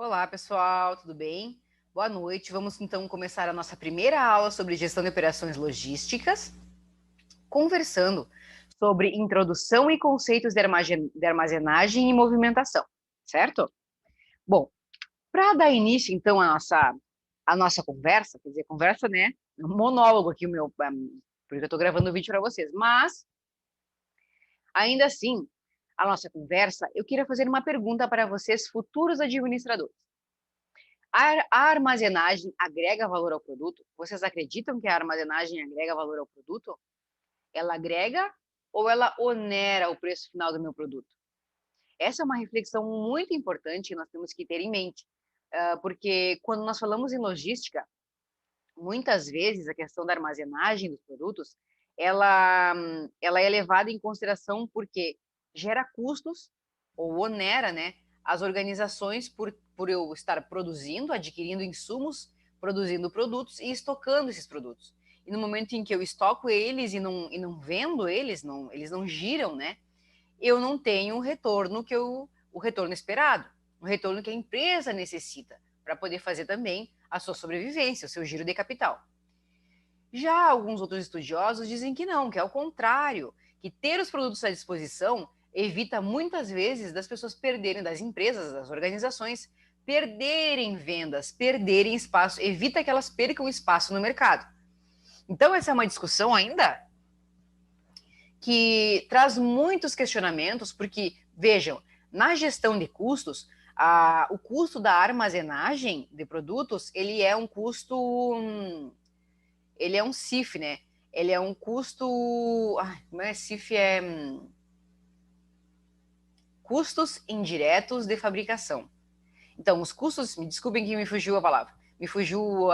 Olá, pessoal, tudo bem? Boa noite. Vamos então começar a nossa primeira aula sobre gestão de operações logísticas, conversando sobre introdução e conceitos de armazenagem e movimentação, certo? Bom, para dar início então à nossa conversa, quer dizer, conversa, né? Um monólogo aqui, porque eu estou gravando o vídeo para vocês, mas ainda assim, a nossa conversa, eu queria fazer uma pergunta para vocês, futuros administradores. A armazenagem agrega valor ao produto? Vocês acreditam que a armazenagem agrega valor ao produto? Ela agrega ou ela onera o preço final do meu produto? Essa é uma reflexão muito importante que nós temos que ter em mente, porque quando nós falamos em logística, muitas vezes a questão da armazenagem dos produtos, ela é levada em consideração porque gera custos ou onera, né, as organizações por eu estar produzindo, adquirindo insumos, produzindo produtos e estocando esses produtos. E no momento em que eu estoco eles e não vendo eles, eles não giram, né, eu não tenho o retorno esperado, o retorno que a empresa necessita para poder fazer também a sua sobrevivência, o seu giro de capital. Já alguns outros estudiosos dizem que não, que é o contrário, que ter os produtos à disposição evita muitas vezes das pessoas perderem, das empresas, das organizações, perderem vendas, perderem espaço, evita que elas percam espaço no mercado. Então, essa é uma discussão ainda que traz muitos questionamentos, porque, vejam, na gestão de custos, o custo da armazenagem de produtos, ele é um custo, ele é um CIF, né? Ele é um custo, não é CIF, custos indiretos de fabricação. Então, os custos, me desculpem que me fugiu a palavra, me fugiu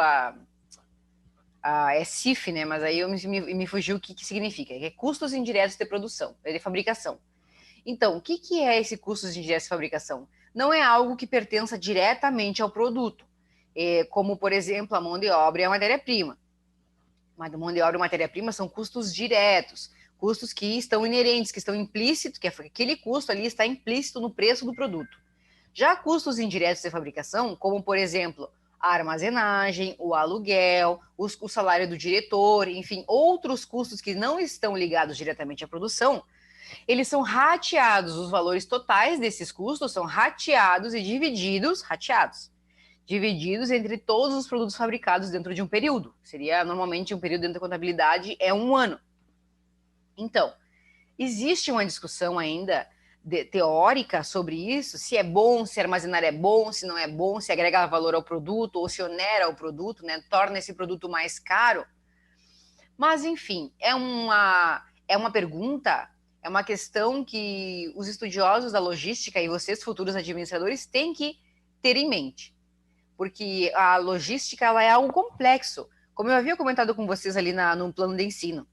é CIF, né? Mas aí me fugiu o que significa, que é custos indiretos de produção, de fabricação. Então, o que é esse custo de indiretos de fabricação? Não é algo que pertença diretamente ao produto, como, por exemplo, a mão de obra e a matéria-prima. Mas a mão de obra e matéria-prima são custos diretos, custos que estão inerentes, que estão implícitos, que aquele custo ali está implícito no preço do produto. Já custos indiretos de fabricação, como, por exemplo, a armazenagem, o aluguel, o salário do diretor, enfim, outros custos que não estão ligados diretamente à produção, eles são rateados, os valores totais desses custos são rateados e divididos entre todos os produtos fabricados dentro de um período. Seria, normalmente, um período dentro da contabilidade é um ano. Então, existe uma discussão ainda teórica sobre isso, se é bom, se armazenar é bom, se não é bom, se agrega valor ao produto ou se onera o produto, né, torna esse produto mais caro. Mas, enfim, é uma pergunta, é uma questão que os estudiosos da logística e vocês, futuros administradores, têm que ter em mente. Porque a logística ela é algo complexo. Como eu havia comentado com vocês ali no plano de ensino.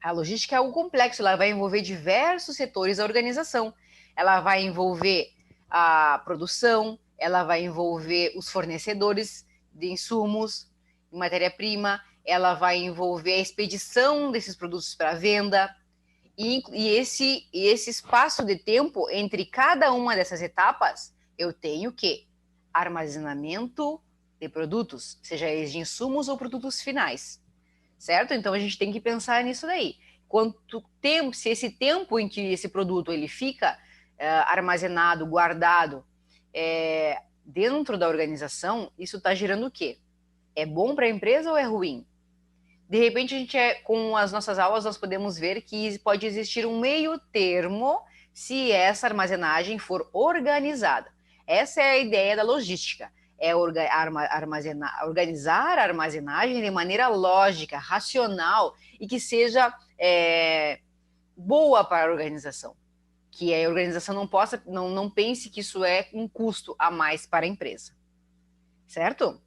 A logística é algo complexo, ela vai envolver diversos setores da organização. Ela vai envolver a produção, ela vai envolver os fornecedores de insumos, matéria-prima, ela vai envolver a expedição desses produtos para venda. E esse espaço de tempo entre cada uma dessas etapas, eu tenho que armazenamento de produtos, seja eles de insumos ou produtos finais, certo? Então a gente tem que pensar nisso daí. Quanto tempo, se esse tempo em que esse produto ele fica armazenado, guardado dentro da organização, isso está gerando o quê? É bom para a empresa ou é ruim? De repente, com as nossas aulas, nós podemos ver que pode existir um meio termo se essa armazenagem for organizada. Essa é a ideia da logística, é organizar a armazenagem de maneira lógica, racional e que seja boa para a organização. Que a organização não pense que isso é um custo a mais para a empresa. Certo?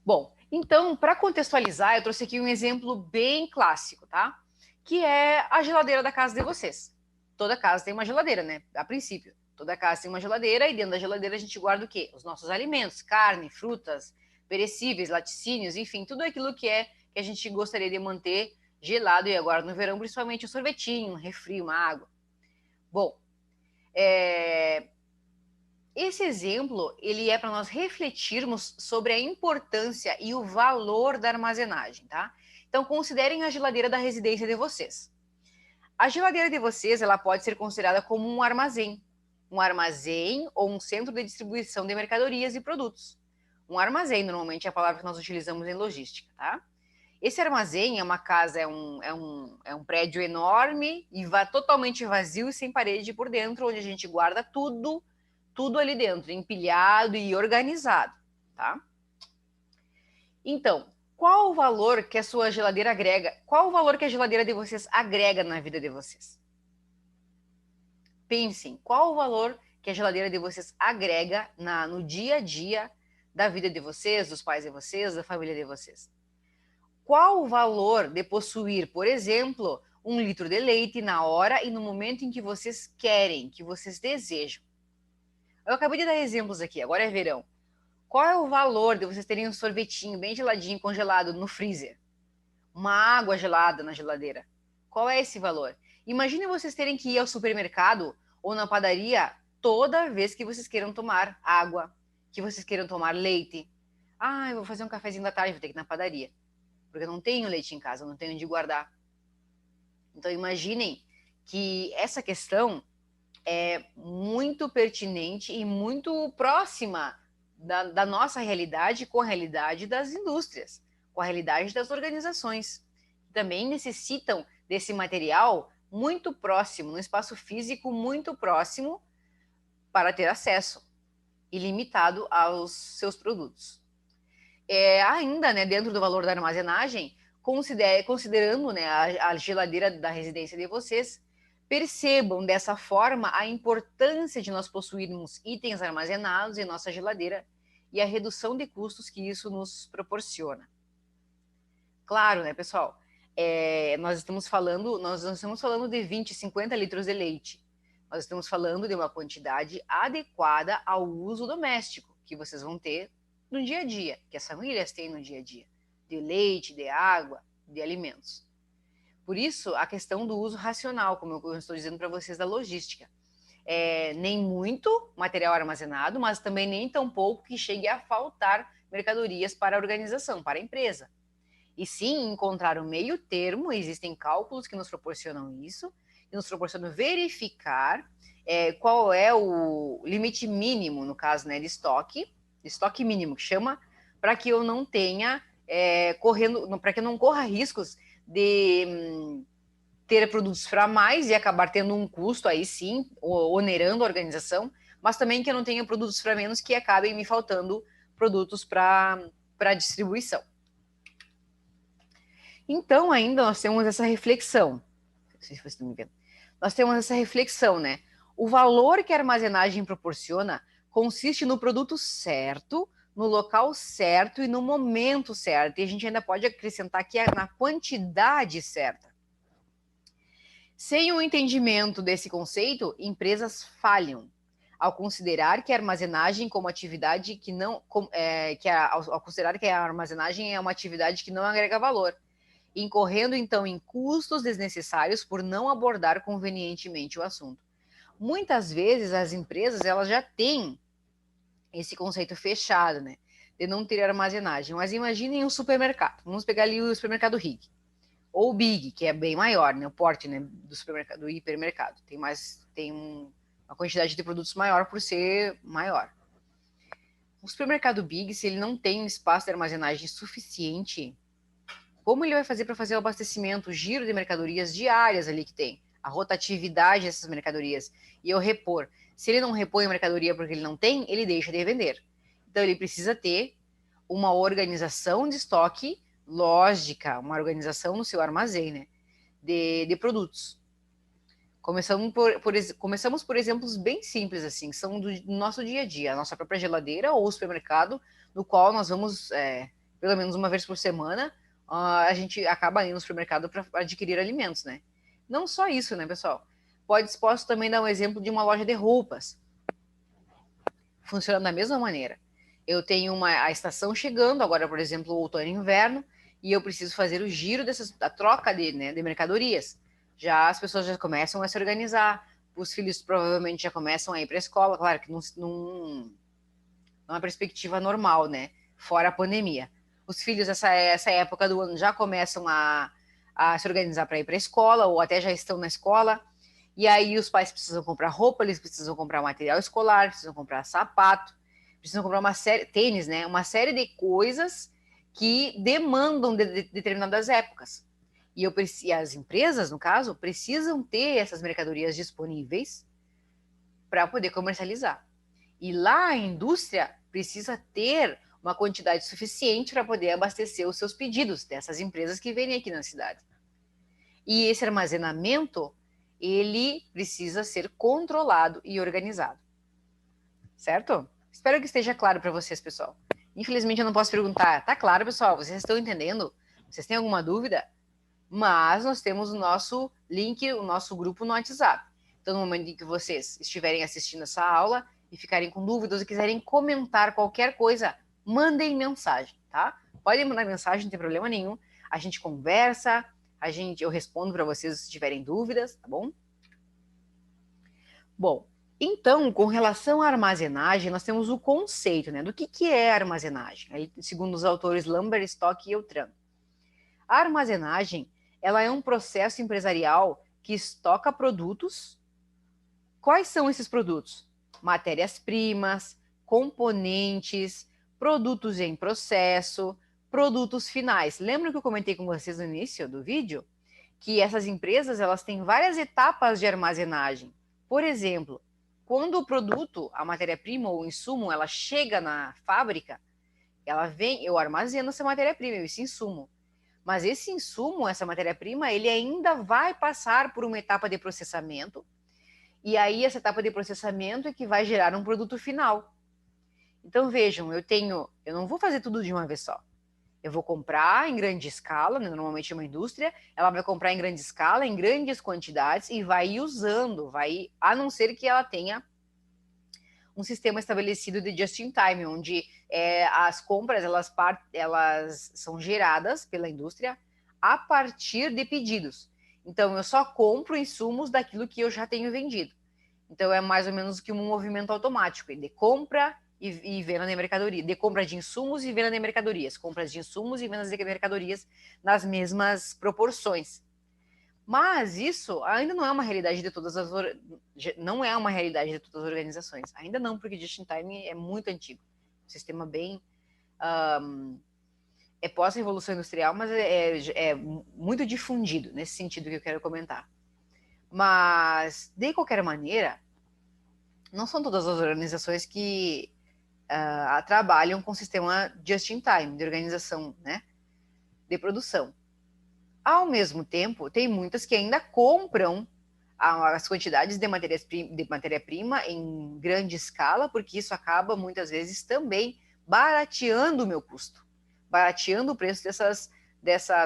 Bom, então, para contextualizar, eu trouxe aqui um exemplo bem clássico, tá? Que é a geladeira da casa de vocês. Toda casa tem uma geladeira, né? A princípio. Toda casa tem uma geladeira e dentro da geladeira a gente guarda o quê? Os nossos alimentos, carne, frutas, perecíveis, laticínios, enfim, tudo aquilo que a gente gostaria de manter gelado e agora no verão, principalmente um sorvetinho, um refri, uma água. Bom, Esse exemplo, ele é para nós refletirmos sobre a importância e o valor da armazenagem, tá? Então, considerem a geladeira da residência de vocês. A geladeira de vocês, ela pode ser considerada como um armazém ou um centro de distribuição de mercadorias e produtos. Um armazém, normalmente, é a palavra que nós utilizamos em logística, tá? Esse armazém é uma casa, é um prédio enorme e totalmente vazio e sem parede por dentro, onde a gente guarda tudo ali dentro, empilhado e organizado, tá? Então, qual o valor que a sua geladeira agrega? Qual o valor que a geladeira de vocês agrega na vida de vocês? Pensem, qual o valor que a geladeira de vocês agrega no dia a dia da vida de vocês, dos pais de vocês, da família de vocês? Qual o valor de possuir, por exemplo, 1 litro de leite na hora e no momento em que vocês querem, que vocês desejam? Eu acabei de dar exemplos aqui, agora é verão. Qual é o valor de vocês terem um sorvetinho bem geladinho, congelado no freezer? Uma água gelada na geladeira. Qual é esse valor? Imagine vocês terem que ir ao supermercado ou na padaria toda vez que vocês queiram tomar água, que vocês queiram tomar leite. Ah, eu vou fazer um cafezinho da tarde, vou ter que ir na padaria. Porque eu não tenho leite em casa, eu não tenho onde guardar. Então imaginem que essa questão é muito pertinente e muito próxima da nossa realidade com a realidade das indústrias, com a realidade das organizações, que também necessitam desse material muito próximo, num espaço físico muito próximo, para ter acesso ilimitado aos seus produtos. Ainda, né, dentro do valor da armazenagem, considerando, né, a geladeira da residência de vocês, percebam dessa forma a importância de nós possuirmos itens armazenados em nossa geladeira e a redução de custos que isso nos proporciona. Claro, né, pessoal? Nós não estamos falando de 20, 50 litros de leite. Nós estamos falando de uma quantidade adequada ao uso doméstico que vocês vão ter no dia a dia, que as famílias têm no dia a dia, de leite, de água, de alimentos. Por isso, a questão do uso racional, como eu estou dizendo para vocês da logística. Nem muito material armazenado, mas também nem tão pouco que chegue a faltar mercadorias para a organização, para a empresa. E sim, encontrar um meio termo, existem cálculos que nos proporcionam isso, e nos proporcionam verificar qual é o limite mínimo, no caso, né, de estoque mínimo, que chama, para que eu não tenha, para que eu não corra riscos de ter produtos para mais e acabar tendo um custo aí sim, onerando a organização, mas também que eu não tenha produtos para menos que acabem me faltando produtos para distribuição. Então, ainda nós temos essa reflexão. Não sei se vocês estão me vendo. Nós temos essa reflexão, né? O valor que a armazenagem proporciona consiste no produto certo, no local certo e no momento certo. E a gente ainda pode acrescentar que é na quantidade certa. Sem o entendimento desse conceito, empresas falham ao considerar que a armazenagem como atividade que não, ao considerar que a armazenagem é uma atividade que não agrega valor, incorrendo então em custos desnecessários por não abordar convenientemente o assunto. Muitas vezes as empresas elas já têm esse conceito fechado, né, de não ter armazenagem. Mas imaginem um supermercado. Vamos pegar ali o supermercado Rig ou o Big, que é bem maior, né, o porte, né, do supermercado, do hipermercado. Tem uma quantidade de produtos maior por ser maior. O supermercado Big, se ele não tem um espaço de armazenagem suficiente, como ele vai fazer para fazer o abastecimento, o giro de mercadorias diárias ali que tem, a rotatividade dessas mercadorias e eu repor? Se ele não repõe a mercadoria porque ele não tem, ele deixa de vender. Então ele precisa ter uma organização de estoque lógica, uma organização no seu armazém, né, de produtos. Começamos por exemplos bem simples, assim, que são do nosso dia a dia, a nossa própria geladeira ou supermercado, no qual nós vamos, pelo menos uma vez por semana, a gente acaba indo no supermercado para adquirir alimentos, né? Não só isso, né, pessoal? Posso também dar um exemplo de uma loja de roupas. Funciona da mesma maneira. Eu tenho a estação chegando, agora, por exemplo, o outono e inverno, e eu preciso fazer o giro da troca de mercadorias. Já as pessoas já começam a se organizar os filhos provavelmente já começam a ir para a escola, claro que numa perspectiva normal, né? Fora a pandemia. Os filhos, essa época do ano, já começam a se organizar para ir para a escola, ou até já estão na escola. E aí os pais precisam comprar roupa, eles precisam comprar material escolar, precisam comprar sapato, precisam comprar uma série, tênis, né? Uma série de coisas que demandam de determinadas épocas. E as empresas, no caso, precisam ter essas mercadorias disponíveis para poder comercializar. E lá a indústria precisa ter uma quantidade suficiente para poder abastecer os seus pedidos dessas empresas que vêm aqui na cidade. E esse armazenamento, ele precisa ser controlado e organizado. Certo? Espero que esteja claro para vocês, pessoal. Infelizmente eu não posso perguntar. Tá claro, pessoal? Vocês estão entendendo? Vocês têm alguma dúvida? Mas nós temos o nosso link, o nosso grupo no WhatsApp. Então, no momento em que vocês estiverem assistindo essa aula e ficarem com dúvidas ou quiserem comentar qualquer coisa, mandem mensagem, tá? Podem mandar mensagem, não tem problema nenhum. A gente conversa, eu respondo para vocês se tiverem dúvidas, tá bom? Bom, então, com relação à armazenagem, nós temos o conceito, né? Do que é armazenagem? Aí, segundo os autores Lambert, Stock e Eltran. A armazenagem, ela é um processo empresarial que estoca produtos. Quais são esses produtos? Matérias-primas, componentes, produtos em processo, produtos finais. Lembra que eu comentei com vocês no início do vídeo? Que essas empresas, elas têm várias etapas de armazenagem. Por exemplo, quando o produto, a matéria-prima ou o insumo, ela chega na fábrica, eu armazeno essa matéria-prima, esse insumo. Mas esse insumo, essa matéria-prima, ele ainda vai passar por uma etapa de processamento, e aí essa etapa de processamento é que vai gerar um produto final. Então vejam, eu não vou fazer tudo de uma vez só. Eu vou comprar em grande escala, né? Normalmente é uma indústria, ela vai comprar em grande escala, em grandes quantidades e vai ir usando, a não ser que ela tenha um sistema estabelecido de just-in-time, onde as compras elas são geradas pela indústria a partir de pedidos. Então, eu só compro insumos daquilo que eu já tenho vendido. Então, é mais ou menos que um movimento automático de compra e venda de mercadoria, de compra de insumos e venda de mercadorias, compras de insumos e vendas de mercadorias nas mesmas proporções. Mas isso ainda não é uma realidade de todas as organizações. Ainda não, porque just-in-time é muito antigo. Um sistema bem é pós-revolução industrial, mas é muito difundido nesse sentido que eu quero comentar. Mas de qualquer maneira, não são todas as organizações que trabalham com sistema just-in-time de organização, né, de produção. Ao mesmo tempo, tem muitas que ainda compram as quantidades de matéria-prima em grande escala, porque isso acaba, muitas vezes, também barateando o meu custo. Barateando o preço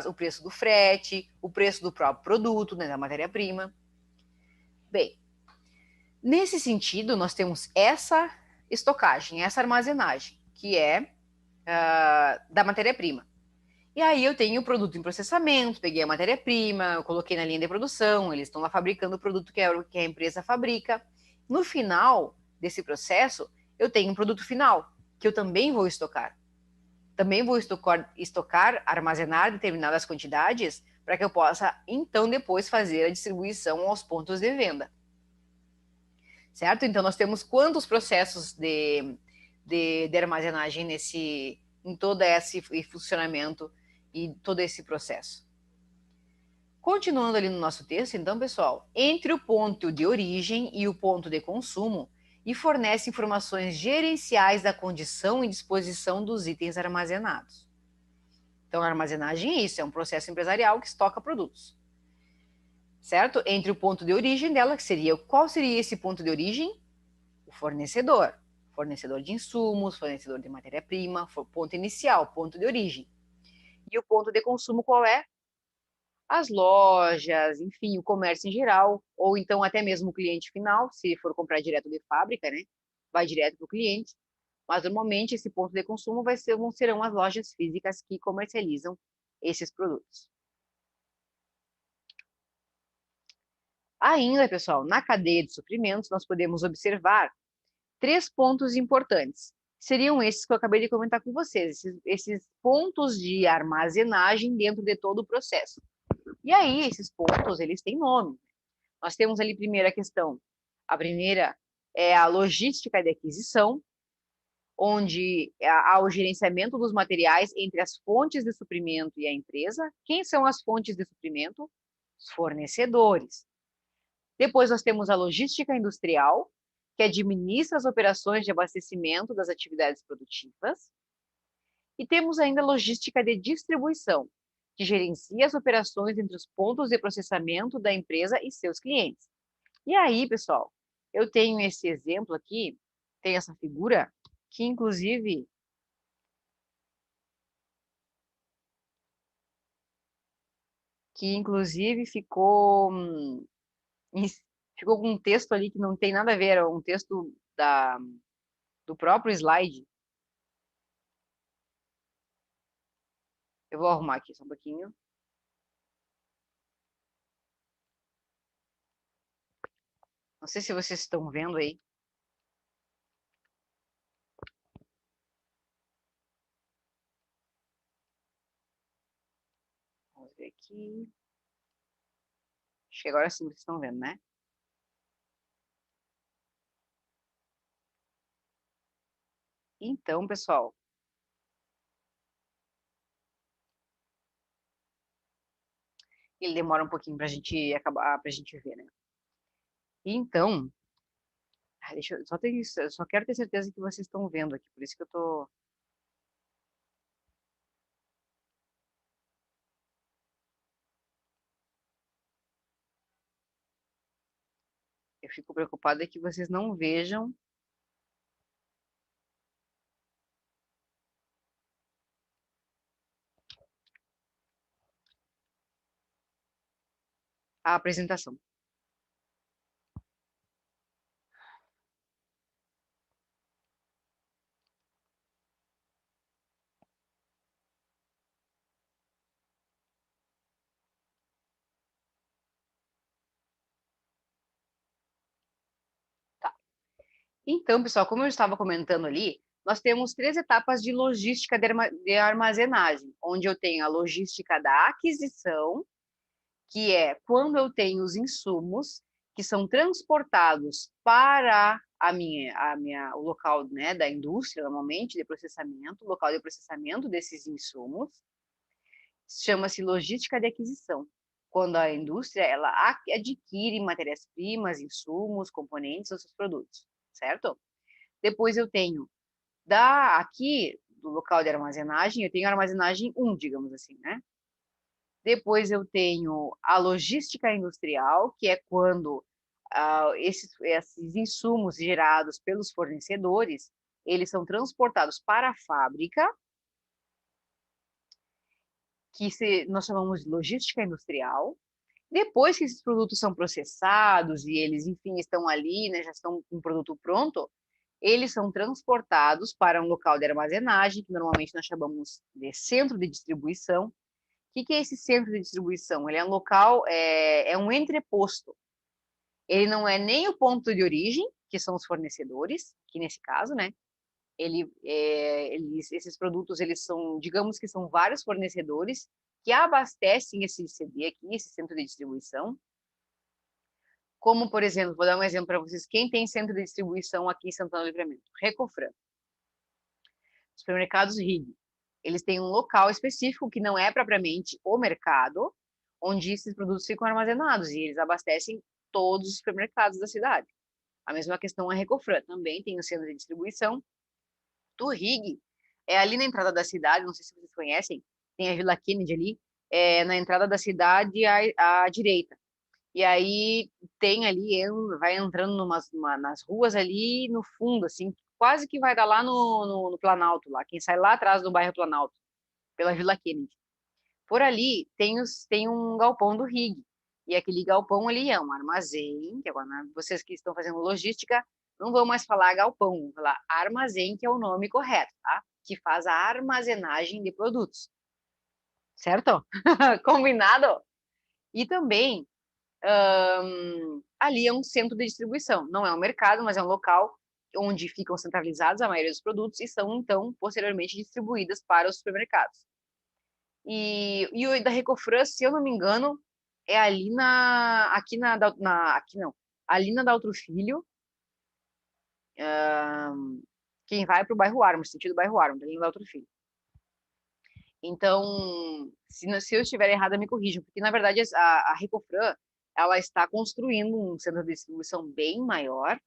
o preço do frete, o preço do próprio produto, né, da matéria-prima. Bem, nesse sentido, nós temos essa estocagem, essa armazenagem, que é da matéria-prima. E aí eu tenho o produto em processamento, peguei a matéria-prima, eu coloquei na linha de produção, eles estão lá fabricando o produto que a empresa fabrica. No final desse processo, eu tenho um produto final, que eu também vou estocar. Também vou estocar, armazenar determinadas quantidades, para que eu possa, então, depois fazer a distribuição aos pontos de venda. Certo? Então, nós temos quantos processos de armazenagem em todo esse funcionamento e todo esse processo. Continuando ali no nosso texto, então, pessoal, entre o ponto de origem e o ponto de consumo, e fornece informações gerenciais da condição e disposição dos itens armazenados. Então, a armazenagem é isso, é um processo empresarial que estoca produtos. Certo? Entre o ponto de origem dela, qual seria esse ponto de origem? O fornecedor. Fornecedor de insumos, fornecedor de matéria-prima, ponto inicial, ponto de origem. E o ponto de consumo qual é? As lojas, enfim, o comércio em geral, ou então até mesmo o cliente final, se for comprar direto de fábrica, né? Vai direto para o cliente. Mas normalmente esse ponto de consumo serão as lojas físicas que comercializam esses produtos. Ainda, pessoal, na cadeia de suprimentos, nós podemos observar 3 pontos importantes. Seriam esses que eu acabei de comentar com vocês, esses pontos de armazenagem dentro de todo o processo. E aí, esses pontos, eles têm nome. Nós temos ali primeiro a questão. A primeira é a logística de aquisição, onde há o gerenciamento dos materiais entre as fontes de suprimento e a empresa. Quem são as fontes de suprimento? Os fornecedores. Depois nós temos a logística industrial, que administra as operações de abastecimento das atividades produtivas. E temos ainda a logística de distribuição, que gerencia as operações entre os pontos de processamento da empresa e seus clientes. E aí, pessoal, eu tenho esse exemplo aqui, tem essa figura, que inclusive ficou com um texto ali que não tem nada a ver, é um texto do próprio slide. Eu vou arrumar aqui só um pouquinho. Não sei se vocês estão vendo aí. Vamos ver aqui. Acho que agora sim vocês estão vendo, né? Então, pessoal, ele demora um pouquinho para a gente acabar, para a gente ver, né? Então, deixa eu só quero ter certeza que vocês estão vendo aqui, por isso que eu fico preocupada que vocês não vejam a apresentação. Tá. Então, pessoal, como eu estava comentando ali, nós temos 3 etapas de logística de armazenagem, onde eu tenho a logística da aquisição, que é quando eu tenho os insumos que são transportados para o local, né, da indústria, normalmente, de processamento, o local de processamento desses insumos, chama-se logística de aquisição. Quando a indústria ela adquire matérias-primas, insumos, componentes dos seus produtos, certo? Depois eu tenho aqui do local de armazenagem, eu tenho a armazenagem 1, digamos assim, né? Depois eu tenho a logística industrial, que é quando esses insumos gerados pelos fornecedores, eles são transportados para a fábrica, nós chamamos de logística industrial. Depois que esses produtos são processados e eles, enfim, estão ali, né, já estão com o produto pronto, eles são transportados para um local de armazenagem, que normalmente nós chamamos de centro de distribuição. O que é esse centro de distribuição? Ele é um local, é um entreposto. Ele não é nem o ponto de origem, que são os fornecedores, que nesse caso, né? Esses produtos, eles são, digamos que são vários fornecedores que abastecem esse CD aqui, esse centro de distribuição. Como, por exemplo, vou dar um exemplo para vocês. Quem tem centro de distribuição aqui em Santana do Livramento? Recofran. Supermercados RIG. Eles têm um local específico que não é propriamente o mercado, onde esses produtos ficam armazenados e eles abastecem todos os supermercados da cidade. A mesma questão a Recofran. Também tem o centro de distribuição do RIG. É ali na entrada da cidade, não sei se vocês conhecem, tem a Vila Kennedy ali, na entrada da cidade à direita. E aí tem ali, vai entrando nas ruas ali no fundo, assim, quase que vai dar lá no Planalto, lá. Quem sai lá atrás do bairro Planalto, pela Vila Kennedy. Por ali tem um galpão do RIG. E aquele galpão ali é um armazém, que agora vocês que estão fazendo logística não vão mais falar galpão, vão falar armazém, que é o nome correto, tá? Que faz a armazenagem de produtos. Certo? Combinado? E também ali é um centro de distribuição. Não é um mercado, mas é um local onde ficam centralizados a maioria dos produtos e são, então, posteriormente distribuídas para os supermercados. E o da Recofran, se eu não me engano, é ali aqui não, ali na Daltro Filho, quem vai para o bairro Armo, sentido bairro Armo, ali na Daltro Filho. Então, se eu estiver errada, me corrijam, porque na verdade a Recofran, ela está construindo um centro de distribuição bem maior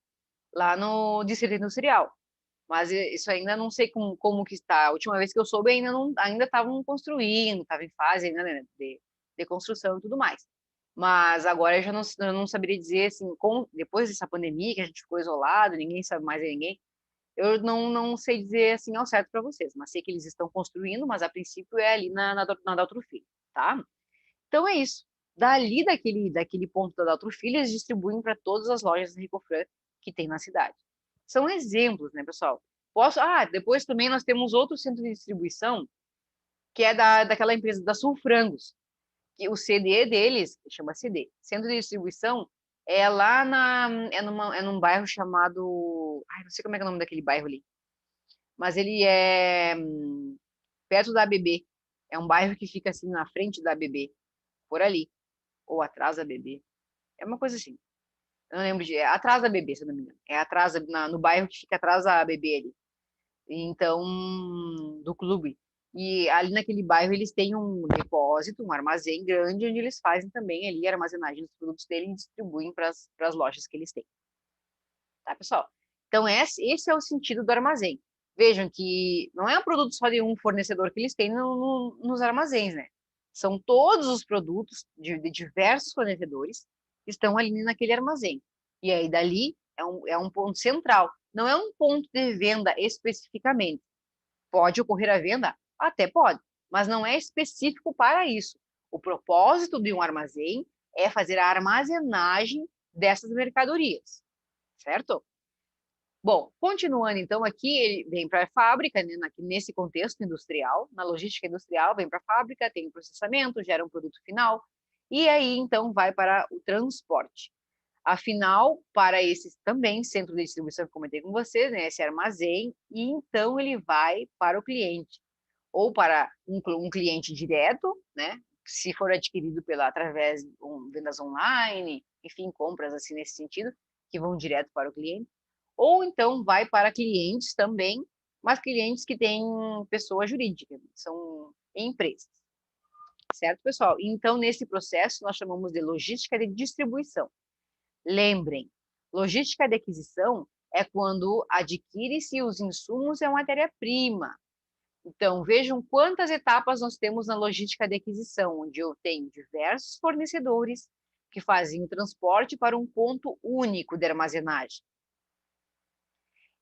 lá no Distrito Industrial. Mas isso ainda não sei como que está. A última vez que eu soube, ainda estavam construindo, estava em fase ainda, né, de construção e tudo mais. Mas agora eu não saberia dizer, assim, depois dessa pandemia, que a gente ficou isolado, ninguém sabe mais de ninguém, eu não sei dizer, assim, ao certo para vocês, mas sei que eles estão construindo, mas a princípio é ali na Daltro Filho, tá? Então é isso. Dali, daquele ponto da Daltro Filho, eles distribuem para todas as lojas da Recofran que tem na cidade. São exemplos, né, pessoal? Depois também nós temos outro centro de distribuição, que é daquela empresa da Sulfrangos, que o CD deles, chama CD, Centro de Distribuição, é lá é num bairro chamado, não sei como é que é o nome daquele bairro ali, mas ele é perto da ABB, é um bairro que fica assim na frente da ABB, por ali, ou atrás da ABB, é uma coisa assim, eu não lembro é atrás da ABB, se eu não me engano, é atrás, no bairro que fica atrás da ABB ali, então, do clube. E ali naquele bairro eles têm um depósito, um armazém grande, onde eles fazem também ali a armazenagem dos produtos dele e distribuem para as lojas que eles têm. Tá, pessoal? Então, esse é o sentido do armazém. Vejam que não é um produto só de um fornecedor que eles têm nos armazéns, né? São todos os produtos de diversos fornecedores que estão ali naquele armazém. E aí, dali, é um ponto central. Não é um ponto de venda especificamente. Pode ocorrer a venda? Até pode, mas não é específico para isso. O propósito de um armazém é fazer a armazenagem dessas mercadorias, certo? Bom, continuando então aqui, ele vem para a fábrica, né, nesse contexto industrial, na logística industrial, vem para a fábrica, tem o processamento, gera um produto final, e aí então vai para o transporte. Afinal, para esse também centro de distribuição que eu comentei com vocês, né, esse armazém, e então ele vai para o cliente, ou para um cliente direto, né, se for adquirido através de vendas online, enfim, compras assim nesse sentido, que vão direto para o cliente, ou então vai para clientes também, mas clientes que têm pessoa jurídica, são empresas. Certo, pessoal? Então, nesse processo, nós chamamos de logística de distribuição. Lembrem, logística de aquisição é quando adquire-se os insumos e a matéria-prima. Então, vejam quantas etapas nós temos na logística de aquisição, onde eu tenho diversos fornecedores que fazem o transporte para um ponto único de armazenagem.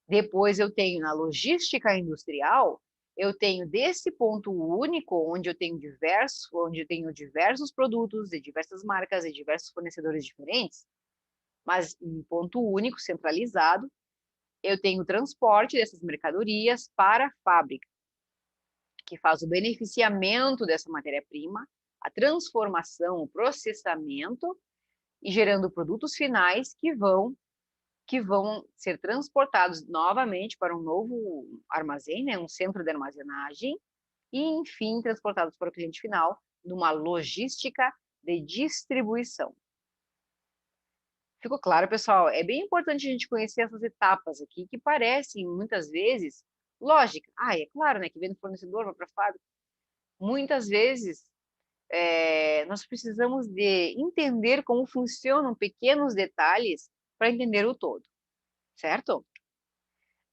Depois eu tenho na logística industrial, eu tenho desse ponto único, onde eu tenho diversos produtos de diversas marcas e diversos fornecedores diferentes, mas em ponto único, centralizado, eu tenho o transporte dessas mercadorias para a fábrica, que faz o beneficiamento dessa matéria-prima, a transformação, o processamento e gerando produtos finais que vão ser transportados novamente para um novo armazém, né, um centro de armazenagem, e, enfim, transportados para o cliente final numa logística de distribuição. Ficou claro, pessoal? É bem importante a gente conhecer essas etapas aqui, que parecem, muitas vezes, lógica. É claro, né, que vem do fornecedor, vai para a fábrica. Muitas vezes, nós precisamos de entender como funcionam pequenos detalhes para entender o todo, certo?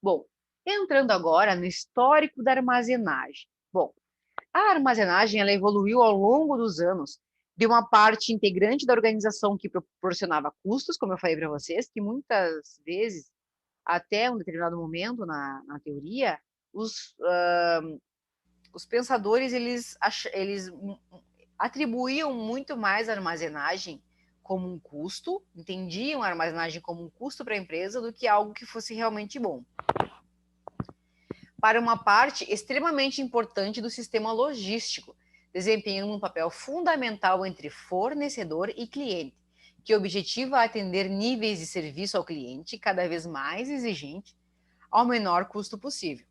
Bom, entrando agora no histórico da armazenagem. Bom, a armazenagem ela evoluiu ao longo dos anos de uma parte integrante da organização que proporcionava custos, como eu falei para vocês, que muitas vezes, até um determinado momento na teoria, os pensadores eles atribuíam muito mais a armazenagem como um custo, entendiam a armazenagem como um custo para a empresa do que algo que fosse realmente bom. Para uma parte extremamente importante do sistema logístico, desempenhando um papel fundamental entre fornecedor e cliente, que objetiva atender níveis de serviço ao cliente cada vez mais exigente ao menor custo possível.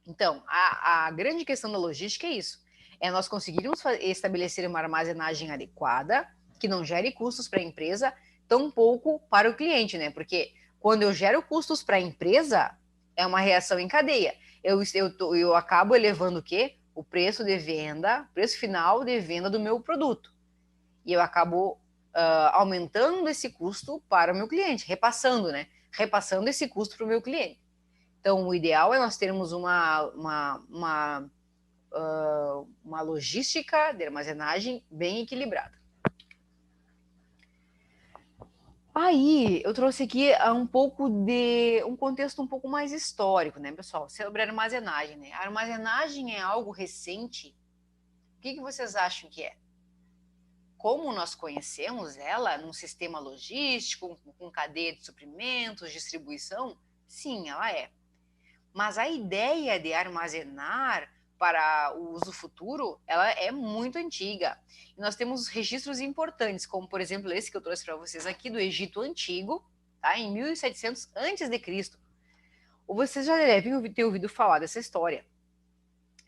Então, a grande questão da logística é isso, é nós conseguirmos estabelecer uma armazenagem adequada, que não gere custos para a empresa, tampouco para o cliente, né? Porque quando eu gero custos para a empresa, é uma reação em cadeia. Eu acabo elevando o quê? O preço de venda, preço final de venda do meu produto. E eu acabo aumentando esse custo para o meu cliente, repassando, né? Repassando esse custo para o meu cliente. Então, o ideal é nós termos uma logística de armazenagem bem equilibrada. Aí, eu trouxe aqui um pouco de um contexto um pouco mais histórico, né, pessoal? Sobre a armazenagem, né? A armazenagem é algo recente. O que vocês acham que é? Como nós conhecemos ela num sistema logístico, com cadeia de suprimentos, distribuição? Sim, ela é. Mas a ideia de armazenar para o uso futuro, ela é muito antiga. E nós temos registros importantes, como, por exemplo, esse que eu trouxe para vocês aqui, do Egito Antigo, tá? Em 1700 a.C. Ou vocês já devem ter ouvido falar dessa história.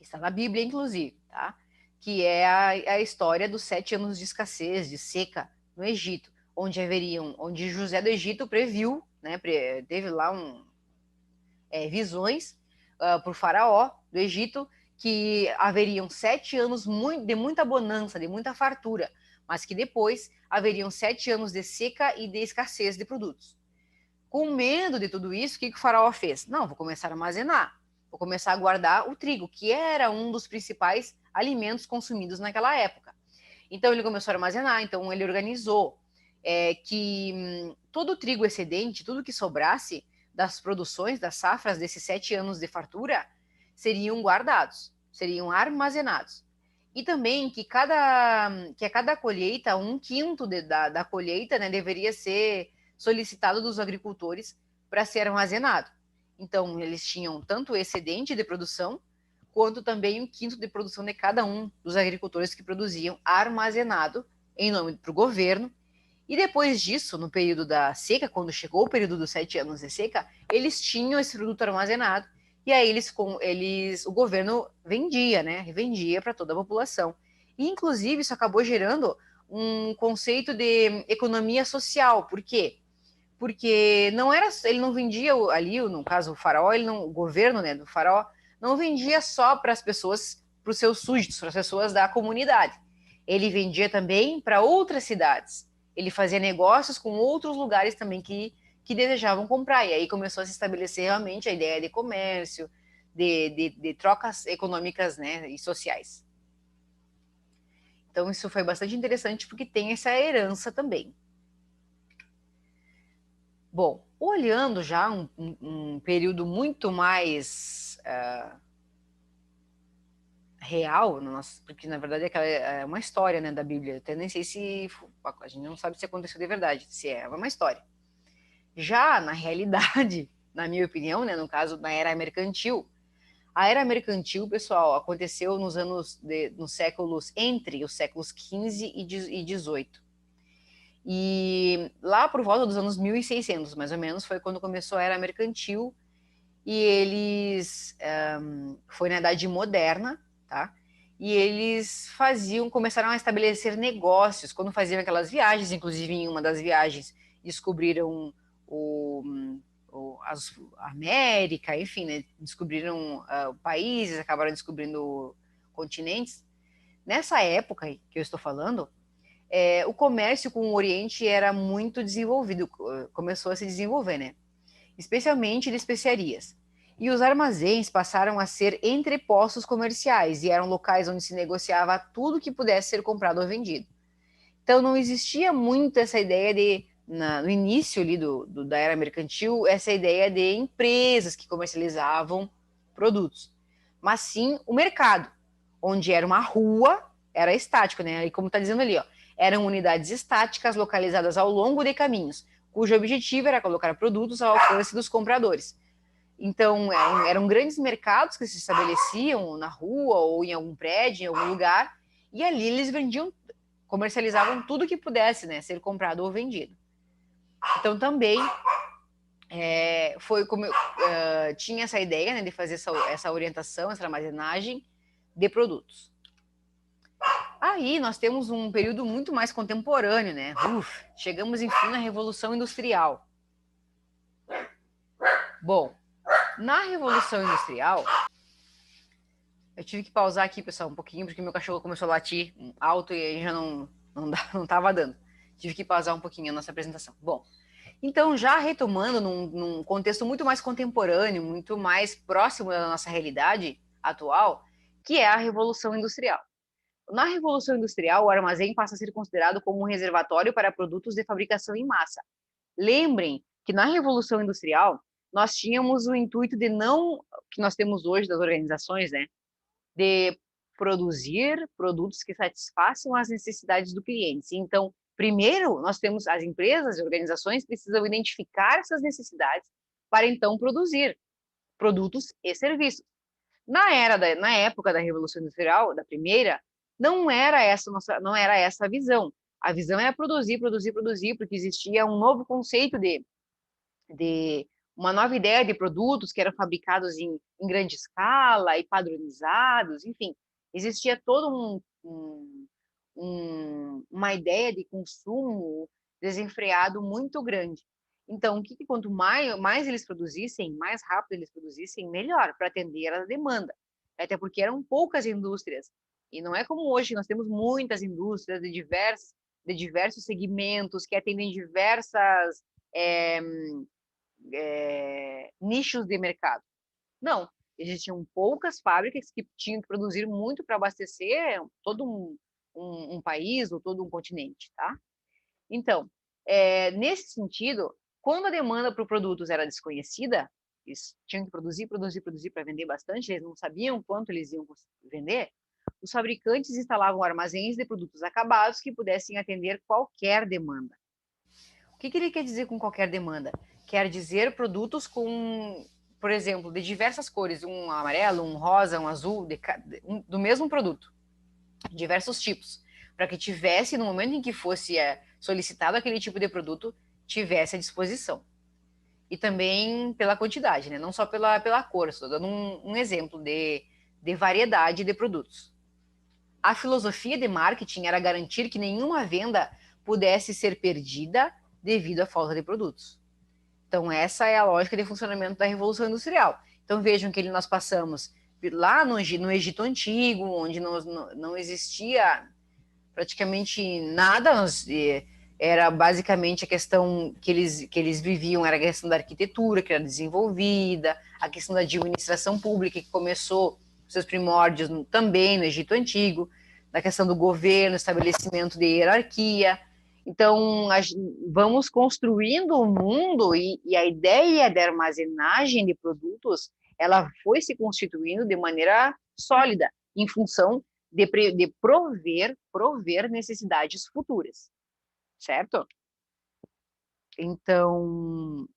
Está na Bíblia, inclusive, tá? Que é a história dos 7 anos de escassez, de seca no Egito, onde José do Egito previu, né, teve lá visões por Faraó do Egito, que haveriam 7 anos de muita bonança, de muita fartura, mas que depois haveriam 7 anos de seca e de escassez de produtos. Com medo de tudo isso, o que o Faraó fez? Não, vou começar a armazenar, vou começar a guardar o trigo, que era um dos principais alimentos consumidos naquela época. Então ele começou a armazenar, então ele organizou que todo o trigo excedente, tudo que sobrasse das produções, das safras desses 7 anos de fartura, seriam guardados, seriam armazenados. E também que a cada colheita, 1/5 da colheita, né, deveria ser solicitado dos agricultores para ser armazenado. Então, eles tinham tanto o excedente de produção, quanto também 1/5 de produção de cada um dos agricultores que produziam armazenado em nome do governo. E depois disso, no período da seca, quando chegou o período dos 7 anos de seca, eles tinham esse produto armazenado e aí o governo vendia, né? Revendia para toda a população. E, inclusive, isso acabou gerando um conceito de economia social. Por quê? Porque ele não vendia ali, no caso o faraó, o governo, né, do faraó, não vendia só para as pessoas, para os seus súditos, para as pessoas da comunidade. Ele vendia também para outras cidades. Ele fazia negócios com outros lugares também que desejavam comprar. E aí começou a se estabelecer realmente a ideia de comércio, de trocas econômicas, né, e sociais. Então isso foi bastante interessante porque tem essa herança também. Bom, olhando já um período muito mais real, porque na verdade é uma história, né, da Bíblia. Até nem sei se a gente não sabe se aconteceu de verdade, se é uma história. Já na realidade, na minha opinião, né, no caso da era mercantil, a era mercantil, pessoal, aconteceu entre os séculos XV e XVIII. E lá por volta dos anos 1600, mais ou menos, foi quando começou a era mercantil e eles foi na Idade Moderna, tá? E eles começaram a estabelecer negócios quando faziam aquelas viagens. Inclusive, em uma das viagens descobriram a América, enfim, né? Descobriram países, acabaram descobrindo continentes. Nessa época que eu estou falando, o comércio com o Oriente era muito desenvolvido, começou a se desenvolver, né? Especialmente de especiarias. E os armazéns passaram a ser entrepostos comerciais e eram locais onde se negociava tudo que pudesse ser comprado ou vendido. Então não existia muito essa ideia no início ali da era mercantil, essa ideia de empresas que comercializavam produtos, mas sim o mercado, onde era uma rua, era estático, né? E como está dizendo ali, ó, eram unidades estáticas localizadas ao longo de caminhos, cujo objetivo era colocar produtos ao alcance dos compradores. Então, eram grandes mercados que se estabeleciam na rua ou em algum prédio, em algum lugar, e ali eles vendiam, comercializavam tudo que pudesse, né, ser comprado ou vendido. Então também foi como tinha essa ideia, né, de fazer essa orientação, essa armazenagem de produtos. Aí nós temos um período muito mais contemporâneo, né? Chegamos enfim na Revolução Industrial. Bom, na Revolução Industrial, eu tive que pausar aqui, pessoal, um pouquinho, porque meu cachorro começou a latir alto e aí já não estava dando. Tive que pausar um pouquinho a nossa apresentação. Bom, então já retomando num contexto muito mais contemporâneo, muito mais próximo da nossa realidade atual, que é a Revolução Industrial. Na Revolução Industrial, o armazém passa a ser considerado como um reservatório para produtos de fabricação em massa. Lembrem que na Revolução Industrial, nós tínhamos o intuito de não, que nós temos hoje das organizações, né, de produzir produtos que satisfaçam as necessidades do cliente. Então, primeiro, nós temos as empresas e organizações precisam identificar essas necessidades para então produzir produtos e serviços. Na época da Revolução Industrial, da primeira, não era essa a visão. A visão era produzir, porque existia um novo conceito de uma nova ideia de produtos que eram fabricados em grande escala e padronizados, enfim, existia todo uma ideia de consumo desenfreado muito grande. Então, quanto mais eles produzissem, mais rápido eles produzissem, melhor para atender a demanda. Até porque eram poucas indústrias. E não é como hoje, nós temos muitas indústrias de diversos segmentos que atendem diversas nichos de mercado. Não, existiam poucas fábricas que tinham que produzir muito para abastecer todo um país ou todo um continente, tá? Então, nesse sentido, quando a demanda por produtos era desconhecida, eles tinham que produzir para vender bastante, eles não sabiam quanto eles iam vender, os fabricantes instalavam armazéns de produtos acabados que pudessem atender qualquer demanda. O que ele quer dizer com qualquer demanda? Quer dizer produtos com, por exemplo, de diversas cores, um amarelo, um rosa, um azul, do mesmo produto, diversos tipos, para que tivesse, no momento em que fosse solicitado aquele tipo de produto, tivesse à disposição. E também pela quantidade, né? Não só pela cor, estou dando um exemplo de variedade de produtos. A filosofia de marketing era garantir que nenhuma venda pudesse ser perdida devido à falta de produtos. Então, essa é a lógica de funcionamento da Revolução Industrial. Então, vejam que nós passamos lá no Egito Antigo, onde não existia praticamente nada, era basicamente a questão que eles viviam, era a questão da arquitetura, que era desenvolvida, a questão da administração pública, que começou seus primórdios também no Egito Antigo, da questão do governo, estabelecimento de hierarquia. Então, vamos construindo o mundo e a ideia da armazenagem de produtos, ela foi se constituindo de maneira sólida, em função de prover necessidades futuras, certo? Então,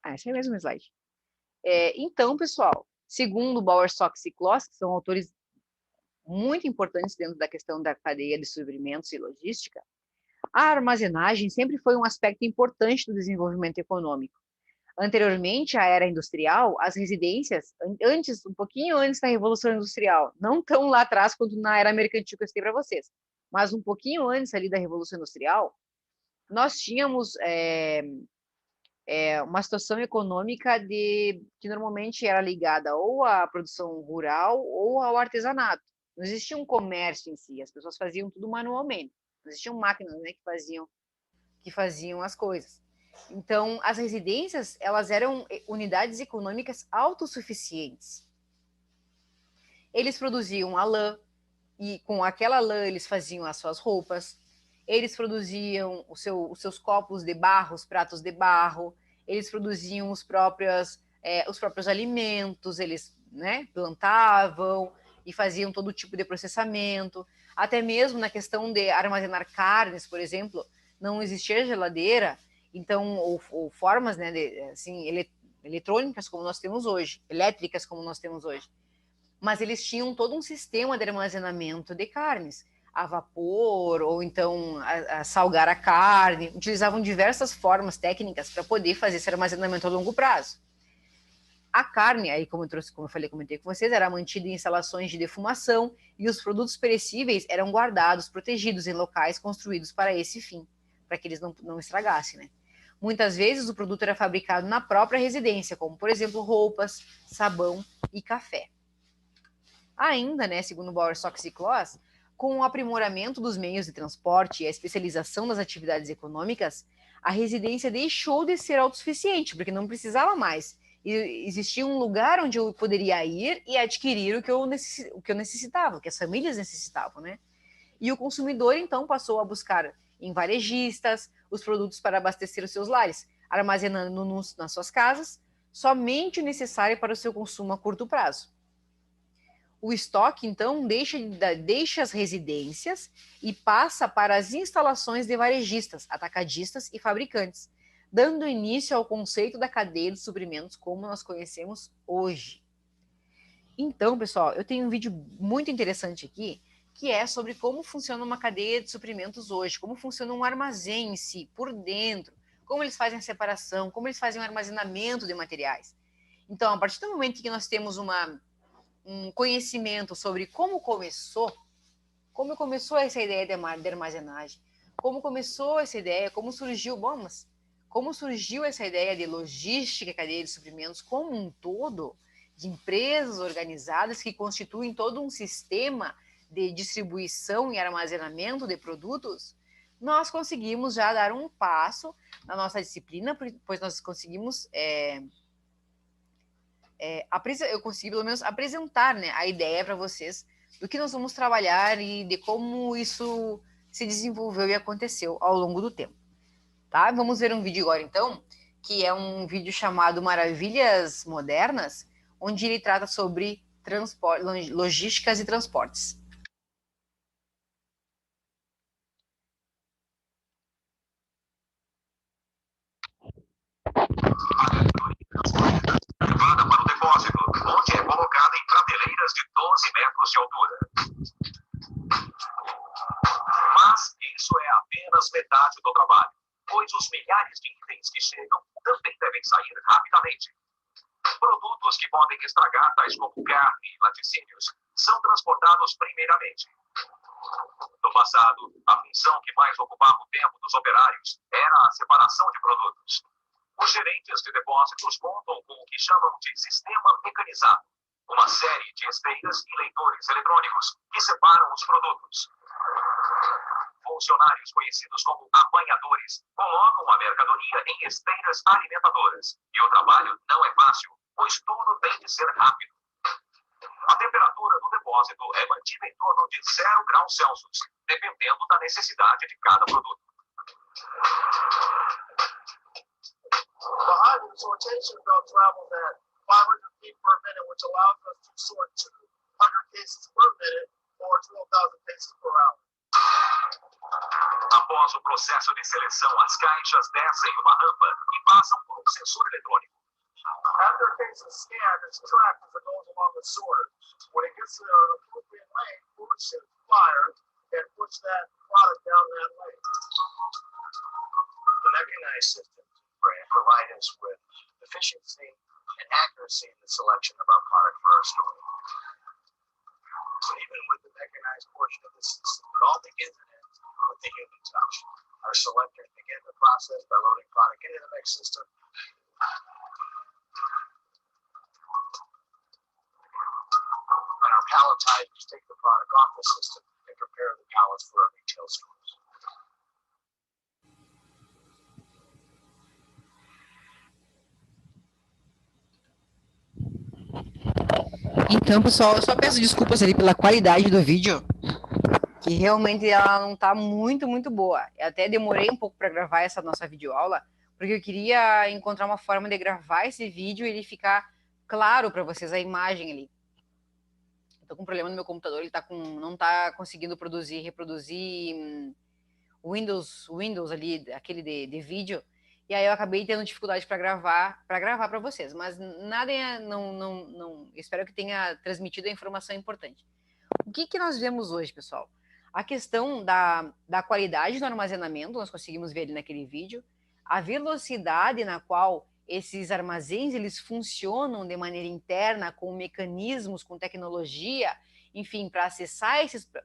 esse é o mesmo slide. Então, pessoal, segundo Bowersox e Kloss, que são autores muito importantes dentro da questão da cadeia de suprimentos e logística, a armazenagem sempre foi um aspecto importante do desenvolvimento econômico. Anteriormente à era industrial, as residências, um pouquinho antes da Revolução Industrial, não tão lá atrás quanto na era mercantil que eu citei para vocês, mas um pouquinho antes ali da Revolução Industrial, nós tínhamos uma situação econômica que normalmente era ligada ou à produção rural ou ao artesanato. Não existia um comércio em si, as pessoas faziam tudo manualmente. Não existiam máquinas, né, que faziam as coisas. Então, as residências, elas eram unidades econômicas autossuficientes. Eles produziam a lã, e com aquela lã eles faziam as suas roupas, eles produziam os seus copos de barro, os pratos de barro, eles produziam os próprios alimentos, eles, né, plantavam e faziam todo tipo de processamento, até mesmo na questão de armazenar carnes, por exemplo, não existia geladeira, então, ou formas, né, assim, eletrônicas como nós temos hoje, elétricas como nós temos hoje. mas eles tinham todo um sistema de armazenamento de carnes, a vapor, ou então a salgar a carne, utilizavam diversas formas técnicas para poder fazer esse armazenamento a longo prazo. A carne, aí como eu falei, comentei com vocês, era mantida em instalações de defumação e os produtos perecíveis eram guardados, protegidos em locais construídos para esse fim, para que eles não estragassem, né? Muitas vezes o produto era fabricado na própria residência, como por exemplo roupas, sabão e café. Ainda, né, segundo Bauer, Sox e Kloss, com o aprimoramento dos meios de transporte e a especialização das atividades econômicas, a residência deixou de ser autossuficiente, porque não precisava mais. E existia um lugar onde eu poderia ir e adquirir o que eu necessitava, o que as famílias necessitavam, né? E o consumidor, então, passou a buscar em varejistas os produtos para abastecer os seus lares, armazenando nas suas casas somente o necessário para o seu consumo a curto prazo. O estoque, então, deixa as residências e passa para as instalações de varejistas, atacadistas e fabricantes, dando início ao conceito da cadeia de suprimentos como nós conhecemos hoje. Então, pessoal, eu tenho um vídeo muito interessante aqui, que é sobre como funciona uma cadeia de suprimentos hoje, como funciona um armazém em si, por dentro, como eles fazem a separação, como eles fazem o armazenamento de materiais. Então, a partir do momento que nós temos um conhecimento sobre como começou essa ideia de armazenagem, como começou essa ideia, como surgiu essa ideia de logística, cadeia de suprimentos como um todo, de empresas organizadas que constituem todo um sistema de distribuição e armazenamento de produtos, nós conseguimos já dar um passo na nossa disciplina, pois nós conseguimos eu consegui pelo menos apresentar, né, a ideia para vocês do que nós vamos trabalhar e de como isso se desenvolveu e aconteceu ao longo do tempo. Tá? Vamos ver um vídeo agora, então, que é um vídeo chamado Maravilhas Modernas, onde ele trata sobre logísticas e transportes. Levada para o depósito, onde é colocada em prateleiras de 12 metros de altura. Mas isso é apenas metade do trabalho, pois os milhares de itens que chegam também devem sair rapidamente. Produtos que podem estragar, tais como carne e laticínios, são transportados primeiramente. No passado, a função que mais ocupava o tempo dos operários era a separação de produtos. Os gerentes de depósitos contam com o que chamam de sistema mecanizado, uma série de esteiras e leitores eletrônicos que separam os produtos. Funcionários conhecidos como apanhadores colocam a mercadoria em esteiras alimentadoras, e o trabalho não é fácil, pois tudo tem de ser rápido. A temperatura do depósito é mantida em torno de 0 graus Celsius, dependendo da necessidade de cada produto. The hydrogen sortation belt travels at 500 feet per minute, which allows us to sort 200 cases per minute or 12,000 cases per hour. Após o processo de seleção, as caixas descem uma rampa e passam por um sensor eletrônico. After a case is scanned, it's tracked as it goes along the sorter. When it gets to an appropriate lane, fluid shoots fire and push that product down that lane. The mechanized systems provide us with efficiency and accuracy in the selection of our product for our store. So even with the mechanized portion of the system, it all begins and ends with the human touch. Our selectors begin the process by loading product into the mix system. And our palletizers take the product off the system and prepare the pallets for our retail stores. Então, pessoal, eu só peço desculpas ali pela qualidade do vídeo, que realmente ela não tá muito boa. Eu até demorei um pouco para gravar essa nossa videoaula, porque eu queria encontrar uma forma de gravar esse vídeo e ele ficar claro para vocês, a imagem ali. Eu tô com um problema no meu computador, ele não tá conseguindo reproduzir Windows ali, aquele de vídeo, e aí eu acabei tendo dificuldade para gravar para vocês, mas nada espero que tenha transmitido a informação importante. O que nós vemos hoje, pessoal? A questão da qualidade do armazenamento, nós conseguimos ver ali naquele vídeo, a velocidade na qual esses armazéns eles funcionam de maneira interna, com mecanismos, com tecnologia, enfim, para acessar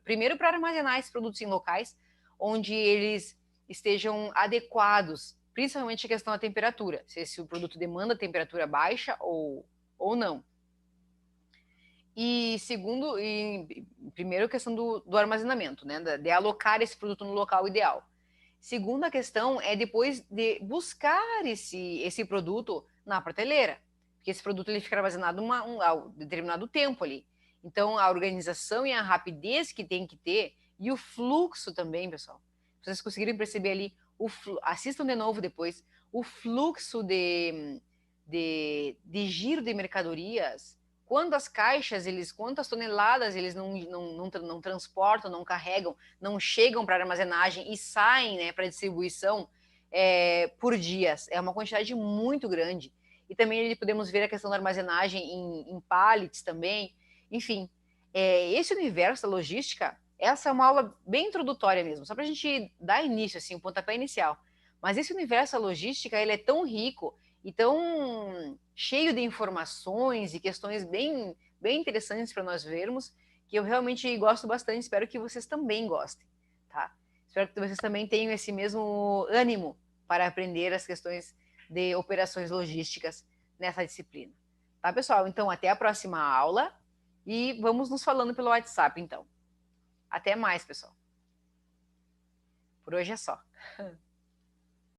primeiro para armazenar esses produtos em locais onde eles estejam adequados, principalmente a questão da temperatura, se o produto demanda temperatura baixa ou não. E segundo, primeiro a questão do armazenamento, né, de alocar esse produto no local ideal. Segunda questão é depois de buscar esse produto na prateleira, porque esse produto ele fica armazenado um determinado tempo ali. Então, a organização e a rapidez que tem que ter, e o fluxo também, pessoal. Vocês conseguiram perceber ali, assistam de novo depois, o fluxo de giro de mercadorias, quantas caixas, quantas toneladas eles não transportam, não carregam, não chegam para armazenagem e saem, né, para distribuição por dias. É uma quantidade muito grande. E também podemos ver a questão da armazenagem em pallets também. Enfim, esse universo da logística, essa é uma aula bem introdutória mesmo, só para a gente dar início, assim, um pontapé inicial. Mas esse universo da logística, ele é tão rico e tão cheio de informações e questões bem interessantes para nós vermos, que eu realmente gosto bastante, espero que vocês também gostem, tá? Espero que vocês também tenham esse mesmo ânimo para aprender as questões de operações logísticas nessa disciplina. Tá, pessoal? Então, até a próxima aula e vamos nos falando pelo WhatsApp, então. Até mais, pessoal. Por hoje é só.